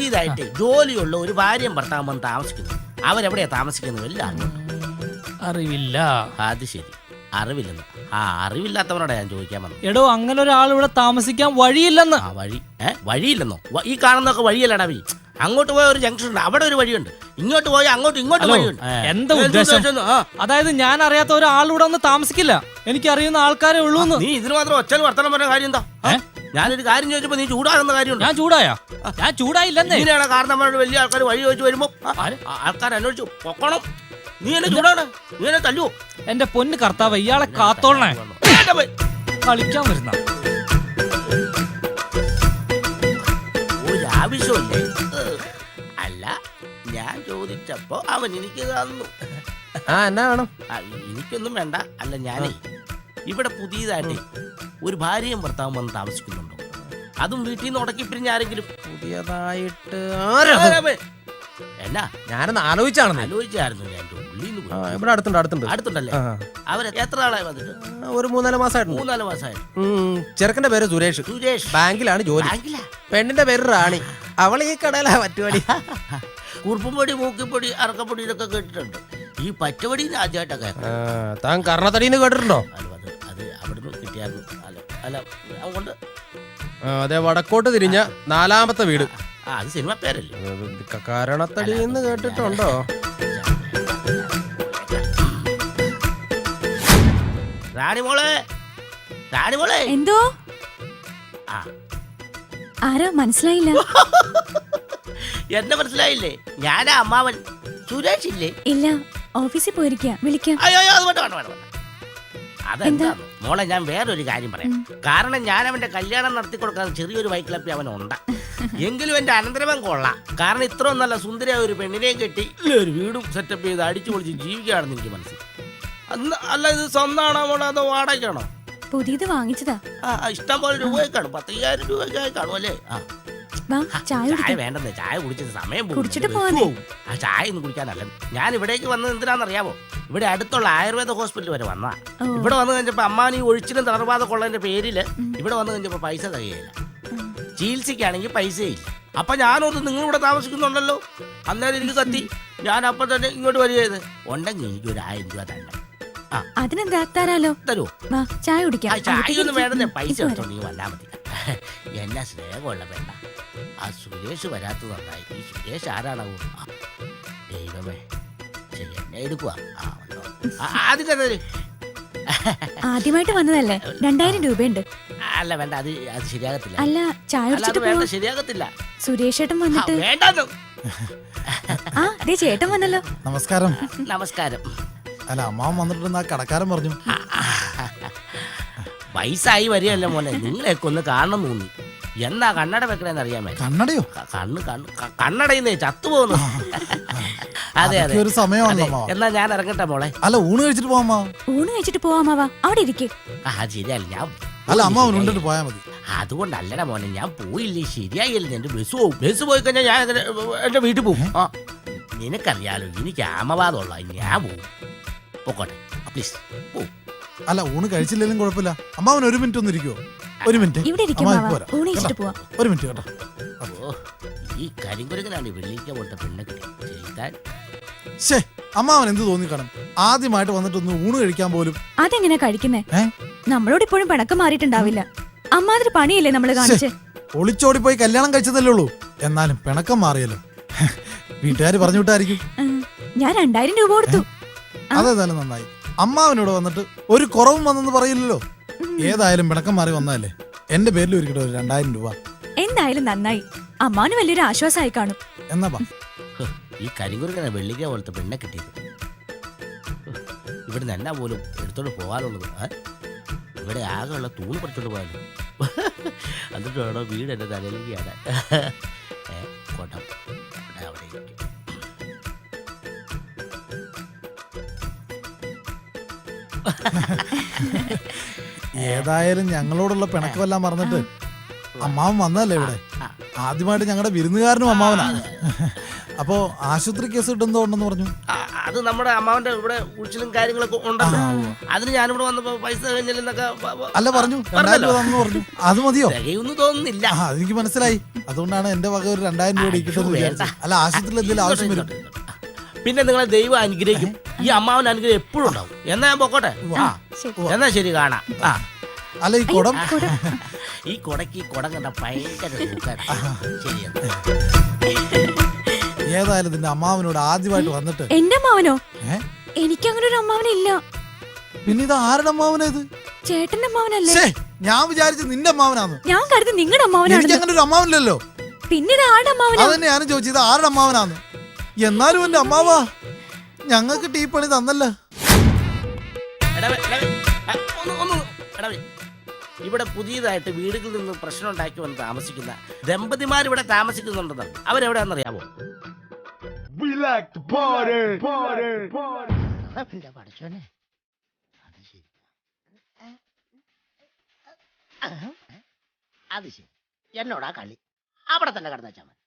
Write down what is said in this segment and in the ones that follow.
പുതിയതായിട്ട് ജോലിയുള്ള ഒരു ഭാര്യയും ഭർത്താവും വന്ന് താമസിക്കുന്നു. അവരെവിടെയാ താമസിക്കുന്നത് വല്ല അറിവില്ല. അത് ശരി, അറിവില്ലെന്ന്. അറിവില്ലാത്തവരോടെ ഞാൻ ചോദിക്കാൻ വന്നു. എടോ, അങ്ങനെ ഒരാൾ ഇവിടെ താമസിക്കാൻ വഴിയില്ലെന്ന്. വഴിയില്ലെന്നോ? ഈ കാണുന്നൊക്കെ വഴിയല്ലടാ. അങ്ങോട്ട് പോയ ഒരു ജംഗ്ഷൻ ഉണ്ട്, അവിടെ ഒരു വഴിയുണ്ട്. ഇങ്ങോട്ട് പോയ ഇങ്ങോട്ട് വഴിയുണ്ട്. എന്താ ഉദ്ദേശം? അതായത് ഞാൻ അറിയാത്ത ഒരാളിവിടെ ഒന്ന് താമസിക്കില്ല, എനിക്കറിയുന്ന ആൾക്കാരെ ഉള്ളൂ. നീ ഇതിന് മാത്രം ഒച്ചൽ വർത്തനം പറഞ്ഞ കാര്യം എന്താ? ഞാനൊരു കാര്യം ചോദിച്ചപ്പോ നീ ചൂടാകുന്ന കാര്യമുണ്ട്. ഞാൻ ചൂടായില്ലെന്നേ. ഇങ്ങനെയാണ് കാരണന്മാരോട് വലിയ ആൾക്കാർ വഴി ചോദിച്ചു വരുമ്പോ ആൾക്കാർ അന്വേഷിച്ചു പൊക്കണം. നീ എന്നെ ചൂടാണ്, നീ എന്നെ തല്ലുവോ? എന്റെ പൊന്ന് കർത്താവ്, ഇയാളെ കാത്തോളണേ. കളിക്കാൻ വരുന്ന ഒരാവശ്യമില്ലേ? അല്ല, ഞാൻ ചോദിച്ചപ്പോ അവൻ എനിക്ക് തന്നു. എന്നാ വേണം? എനിക്കൊന്നും വേണ്ട. അല്ല, ഞാനേ ഇവിടെ പുതിയതായിട്ട് ഒരു ഭാര്യയും ഭർത്താവും വന്ന് താമസിക്കുന്നുണ്ടോ? അതും വീട്ടിൽ നിന്ന് ഉടക്കി പിരിഞ്ഞ ആരെങ്കിലും പുതിയതായിട്ട്? എന്നാ ഞാനൊന്ന് ആലോചിച്ചായിരുന്നു. ഞാൻ ഇവിടെ അടുത്തുണ്ടല്ലേ? അവര് എത്ര ആളായി വന്നിട്ട്? ഒരു 3-4 മാസമായിട്ട്. 3-4 മാസമായിട്ട്. ചെറുക്കന്റെ പേര് സുരേഷ്. ബാങ്കിലാണ് ജോലി. പെണ്ണിന്റെ പേര് റാണി. അവൾ ഈ കടയിലാ പറ്റുപടി. കുറുപ്പും പൊടി, മൂക്കിപ്പൊടി, അറക്കപ്പൊടി ഇതൊക്കെ കേട്ടിട്ടുണ്ട്. ഈ പറ്റുപടി ആദ്യമായിട്ടൊക്കെ. താൻ കർണത്തടിന്ന് കേട്ടിട്ടുണ്ടോ? അത് അവിടുന്ന് കിട്ടിയായിരുന്നു. അല്ല, അതുകൊണ്ട് അതെ, വടക്കോട്ട് തിരിഞ്ഞ 4ാമത്തെ വീട്. അത് സിനിമ പേരല്ലേ? കരണത്തടി എന്ന് കേട്ടിട്ടുണ്ടോ? റാണിമോളെ. എന്തോ? ആരാ? മനസ്സിലായില്ല. എന്നെ മനസ്സിലായില്ലേ? ഞാനാ അമ്മാവൻ സുരേഷ് ഇല്ലേ? ഇല്ല, ഓഫീസിൽ പോയിരിക്കാം. വിളിക്കാം. അതെന്താ മോളെ, ഞാൻ വേറൊരു കാര്യം പറയാം. കാരണം ഞാൻ അവന്റെ കല്യാണം നടത്തി കൊടുക്കാൻ ചെറിയൊരു വൈക്ലപ്പി അവനുണ്ട്. എങ്കിലും എന്റെ അനന്തരവൻ കൊള്ളാം. കാരണം ഇത്രയും നല്ല സുന്ദരിയായ ഒരു പെണ്ണിനെയും കെട്ടി ഒരു വീടും സെറ്റപ്പ് ചെയ്ത് അടിച്ചു പൊളിച്ച് ജീവിക്കുകയാണെന്ന് എനിക്ക് മനസ്സിലായി. അല്ല, ഇത് സ്വന്തമാണോ മോളെ, അതോ വാടകയാണോ? പുതിയത് വാങ്ങിച്ചതാ. ഇഷ്ടം പോലെ രൂപയെ കാണും. 10,000 രൂപയ്ക്കായി കാണും അല്ലേ? ചായ വേണ്ടെന്നേ, ചായ കുടിച്ചിട്ട് സമയം കുടിച്ചിട്ട് പോവാനേ. ചായ ഒന്നും കുടിക്കാനല്ല. ഞാൻ ഇവിടേക്ക് വന്നത് എന്തിനാണെന്നറിയാമോ? ഇവിടെ അടുത്തുള്ള ആയുർവേദ ഹോസ്പിറ്റൽ വരെ വന്നതാ. ഇവിടെ വന്നു കഴിഞ്ഞപ്പോ അമ്മാനി ഒഴിച്ചിലും തളർവാദം കൊള്ളതിന്റെ പേരില് ഇവിടെ വന്നു കഴിഞ്ഞപ്പോ പൈസ തികയില്ല. ചികിത്സയ്ക്കാണെങ്കിൽ പൈസയില്ല. അപ്പൊ ഞാനോർത്ത് നിങ്ങളിവിടെ താമസിക്കുന്നുണ്ടല്ലോ. അന്നേരം എനിക്ക് കത്തി. ഞാൻ അപ്പൊ തന്നെ ഇങ്ങോട്ട് വരികയത്. ഉണ്ടെങ്കിൽ എനിക്ക് ഒരു 1000 രൂപ തന്നെ. അതിനെന്താ, തരാലോ. തരുമോ? ചായ കുടിക്കാം. ചായ ഒന്നും വേണ്ടേ, പൈസ എടുത്തോ, നീ വന്നാ മതി. എന്നാ സ്നേഹമുള്ള വേണ്ട. ആ സുരേഷ് വരാത്തത് നന്നായി. ഈ സുരേഷ് ആരാണാവോ? ദൈവമേ, ശരി, എന്നെ എടുക്കുക. ആദ്യമായിട്ട് വന്നതല്ലേ? 2000 രൂപയുണ്ട്. അല്ല, വേണ്ട, അത് ശരിയാകത്തില്ല. അല്ല, ചായ വേണ്ട, ശരിയാകത്തില്ല. സുരേഷ് ചേട്ടൻ വന്നിട്ട്. വേണ്ടോ? ചേട്ടൻ വന്നല്ലോ. നമസ്കാരം. നമസ്കാരം. അല്ല, അമ്മാവൻ വന്നിട്ടുണ്ടെന്ന് ആ കടക്കാരൻ പറഞ്ഞു. വയസ്സായി വരികയല്ലേ മോനെ, നിങ്ങളെയൊക്കെ ഒന്ന് കാണണം തോന്നി. എന്നാ കണ്ണട വെക്കണേന്ന് അറിയാമേ? കണ്ണടയോ? കണ്ണടയുന്നേ ചത്തുപോകുന്നു. അതെ, ഒരു സമയമാണല്ലോ. എന്നാ ഞാൻ ഇറങ്ങട്ടെ മോളെ. അല്ല, ഊണ് കഴിച്ചിട്ട് പോവാ. ഊണ് കഴിച്ചിട്ട് പോവാമാവാ, അവിടെ ഇരിക്കേ. ശരിയല്ല, ഞാൻ അല്ല, അമ്മാവൻ ഉണ്ടിട്ട് പോയാ മതി. അതുകൊണ്ടല്ലടാ മോനെ, ഞാൻ പോയില്ലേ ശരിയായില്ല. എന്റെ ബസ് പോവും. ബസ് പോയി കഴിഞ്ഞാൽ ഞാൻ എന്റെ വീട്ടിൽ പോകും. നിനക്കറിയാലോ, എനിക്ക് ആമവാദമുള്ള. ഞാൻ പോവും. പോക്കോട്ടെ പ്ലീസ്, പോവും. അല്ല, ഊണ് കഴിച്ചില്ലെങ്കിലും കുഴപ്പമില്ല. അമ്മാവൻ 1 മിനിറ്റ് ഒന്ന് ഇരിക്കുവോ? 1 മിനിറ്റ്. ഒരു മിനിറ്റ് കേട്ടോ. ഈ കരിങ്കുരങ്ങനാണ് വെള്ളിക്ക പോലത്തെ പെണ്ണെ കിട്ടി. അമ്മാവൻ എന്ത് തോന്നിക്കണം? ആദ്യമായിട്ട് വന്നിട്ടൊന്ന് ഊണ് കഴിക്കാൻ പോലും. അതെങ്ങനെ കഴിക്കുന്നേ? നമ്മളോട് ഇപ്പോഴും പിണക്കം മാറിയിട്ടുണ്ടാവില്ല. അമ്മാതിരി പണിയല്ലേ നമ്മള് കാണിച്ച്. ഒളിച്ചോടി പോയി കല്യാണം കഴിച്ചതല്ലേ ഉള്ളൂ. എന്നാലും പിണക്കം മാറിയല്ലോ. വീട്ടുകാര് പറഞ്ഞു വിട്ടായിരിക്കും. ഞാൻ 2000 രൂപ കൊടുത്തു. അതേതായാലും നന്നായി. അമ്മാവനോട് വന്നിട്ട് ഒരു കുറവും വന്നെന്ന് പറയില്ലല്ലോ. ഏതായാലും പിണക്കം മാറി വന്നതല്ലേ. എന്റെ പേരിൽ ഒരിക്കലും ഒരു 2000 രൂപ. എന്തായാലും നന്നായി. അമ്മാവന് വലിയൊരു ആശ്വാസമായി കാണും. എന്നാ ഈ കരിങ്കുരങ്ങന വെള്ളിക്ക പോലത്തെ പെണ്ണെ കിട്ടിയത്. ഇവിടുന്ന് എന്നാ പോലും എടുത്തോണ്ട് പോകാനുള്ളത്. ഇവിടെ ആകെയുള്ള തൂണ് പറിച്ചോണ്ട് പോകാനും. എന്നിട്ട് വേണോ വീട് എന്റെ തലയിലേക്കാണ്. കോട്ടം അവിടെ ഇരിക്കും. ഏതായാലും ഞങ്ങളോടുള്ള പിണക്കമെല്ലാം മറന്നിട്ട് അമ്മാവൻ വന്നല്ലേ ഇവിടെ. ആദ്യമായിട്ട് ഞങ്ങളുടെ വിരുന്നുകാരനും അമ്മാവനാണ്. അപ്പോ ആശുപത്രി കേസ് കിട്ടുന്നതുകൊണ്ടെന്ന് പറഞ്ഞു. അത് നമ്മുടെ അമ്മാവന്റെ ഇവിടെ ഉഴിച്ചിലും കാര്യങ്ങളൊക്കെ ഉണ്ടല്ലോ. അതിന് ഞാനിവിടെ വന്നപ്പോ പൈസ കഴിഞ്ഞില്ലെന്നൊക്കെ അല്ല പറഞ്ഞു 2000 രൂപ തന്നു പറഞ്ഞു. അത് മതിയോ? തികയൊന്നും തോന്നുന്നില്ല. അതെനിക്ക് മനസ്സിലായി. അതുകൊണ്ടാണ് എന്റെ വക ഒരു 2000 രൂപ ഇരിക്കട്ടെന്ന് വിചാരിച്ചത്. അല്ല ആശുപത്രിയിൽ എന്തെങ്കിലും ആവശ്യം വരും. പിന്നെ നിങ്ങളെ ദൈവം അനുഗ്രഹിക്കും. ഈ അമ്മാവൻ അനുഗ്രഹം എപ്പോഴും ഉണ്ടാവും. എന്നാ ഞാൻ പൊക്കോട്ടെ. എന്നാ ശരി, കാണാം. അല്ല ഈ കുടം ഈ കൊടക്ക് ഈ കുടം കണ്ട ഭയങ്കര ശരിയാണ്. ഏതായാലും നിന്റെ അമ്മാവനോട് ആദ്യമായിട്ട് വന്നിട്ട്. എന്റെ അമ്മാവനോ? എനിക്കങ്ങനെ ഒരു അമ്മാവനില്ല. പിന്നെ ഇത് ആരുടെ അമ്മാവനാ ഇത്? ചേട്ടന്റെ അമ്മാവനല്ലേ? ഞാൻ വിചാരിച്ചു നിന്റെ അമ്മാവനാന്ന്. ഞാൻ കരുതി നിങ്ങളുടെ എനിക്ക് അമ്മാവനാണ്. അങ്ങനെ ഒരു അമ്മാവനില്ലല്ലോ. പിന്നെ ഇത് ആരുടെ അമ്മാവനാ? അതന്നെ ഞാനും ചോദിച്ചത് ആരുടെ അമ്മാവനാന്ന്. എന്നാലും എന്റെ അമ്മാവാ ഞങ്ങൾക്ക് ടീ പണി തന്നല്ലോ. ഇവിടെ പുതിയതായിട്ട് വീടുകളിൽ നിന്ന് പ്രശ്നം ഉണ്ടാക്കി വന്ന് താമസിക്കുന്ന ദമ്പതിമാർ ഇവിടെ താമസിക്കുന്നുണ്ടെന്നാണ്. അവരെവിടെയാണെന്നറിയാമോ? അത് ശരി, എന്നോടാ കളി. അവിടെ തന്നെ കിടന്നു വെച്ചാൽ മതി.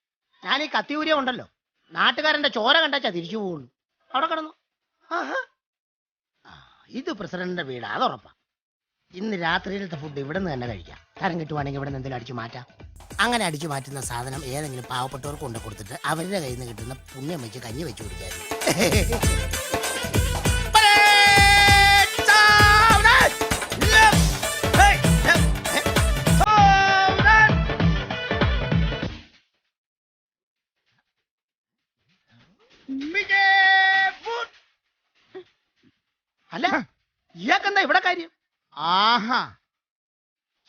ഞാൻ ഈ കത്തിയൂരിയ ഉണ്ടല്ലോ, നാട്ടുകാരന്റെ ചോര കണ്ടാച്ചാ തിരിച്ചു പോകുള്ളൂ. അവിടെ കിടന്നു. ഇത് പ്രസിഡന്റിന്റെ വീടാ, അത് ഉറപ്പാ. ഇന്ന് രാത്രിയിലത്തെ ഫുഡ് ഇവിടെ നിന്ന് തന്നെ കഴിക്കാം. തരം കിട്ടുവാണെങ്കിൽ ഇവിടെ നിന്ന് എന്തെങ്കിലും അടിച്ചു മാറ്റാം. അങ്ങനെ അടിച്ചു മാറ്റുന്ന സാധനം ഏതെങ്കിലും പാവപ്പെട്ടവർക്ക് കൊണ്ട് കൊടുത്തിട്ട് അവരുടെ കയ്യിൽ നിന്ന് കിട്ടുന്ന പുണ്യം വെച്ച് കഞ്ഞി വെച്ച് കുടിക്കായിരുന്നു. അല്ല, ഇയാൾക്കെന്താ ഇവിടെ കാര്യം? ആഹാ,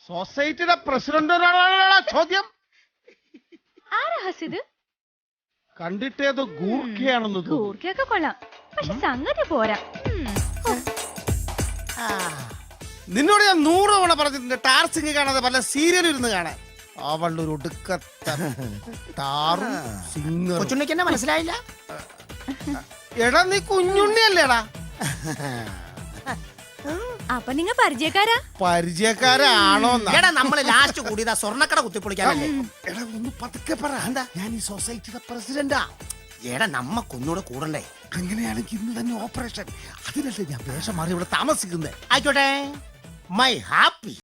സൊസൈറ്റിയുടെ പ്രസിഡന്റിനോടാണ് ചോദ്യം. ആരാ ഹസിത്? കണ്ടിട്ടേതോ ഗൂർഖയാണെന്ന് തോന്നുന്നു. കൂർക്കയൊക്കെ കൊള്ളാം, പക്ഷെ സംഗതി പോരാ. നിന്നോട് ഞാൻ 100 തവണ പറഞ്ഞിട്ടുണ്ട് ടാർസിംഗ് കാണാതെ പല സീരിയൽ ഇരുന്ന് കാണാൻ. അവളുടെ ഒരു ഒടുക്കത്തെ ടാറും സിംഗറും. കൊച്ചുണ്ണിക്ക് എന്നെ മനസ്സിലായില്ല. എടാ നീ കുഞ്ഞുണ്ണിയല്ലേടാ? അപ്പൊ നിങ്ങ പരിചയക്കാരാ? പരിചയക്കാരാണോ? എടാ നമ്മള് ലാസ്റ്റ് കൂടിയതാ സ്വർണ്ണക്കട കുത്തിപ്പൊളിക്കാനല്ലേ. എടാ ഒന്ന് പതുക്കെ പറ. എന്താ? ഞാൻ ഈ സൊസൈറ്റിയുടെ പ്രസിഡന്റാ. എടാ നമ്മക്കൊന്നൂടെ കൂടണ്ടേ? അങ്ങനെയാണെങ്കിൽ ഇന്ന് തന്നെ ഓപ്പറേഷൻ. അതിനല്ലേ ഞാൻ വേഷം മാറി ഇവിടെ താമസിക്കുന്നത്. ആയിക്കോട്ടെ, മൈ ഹാപ്പി.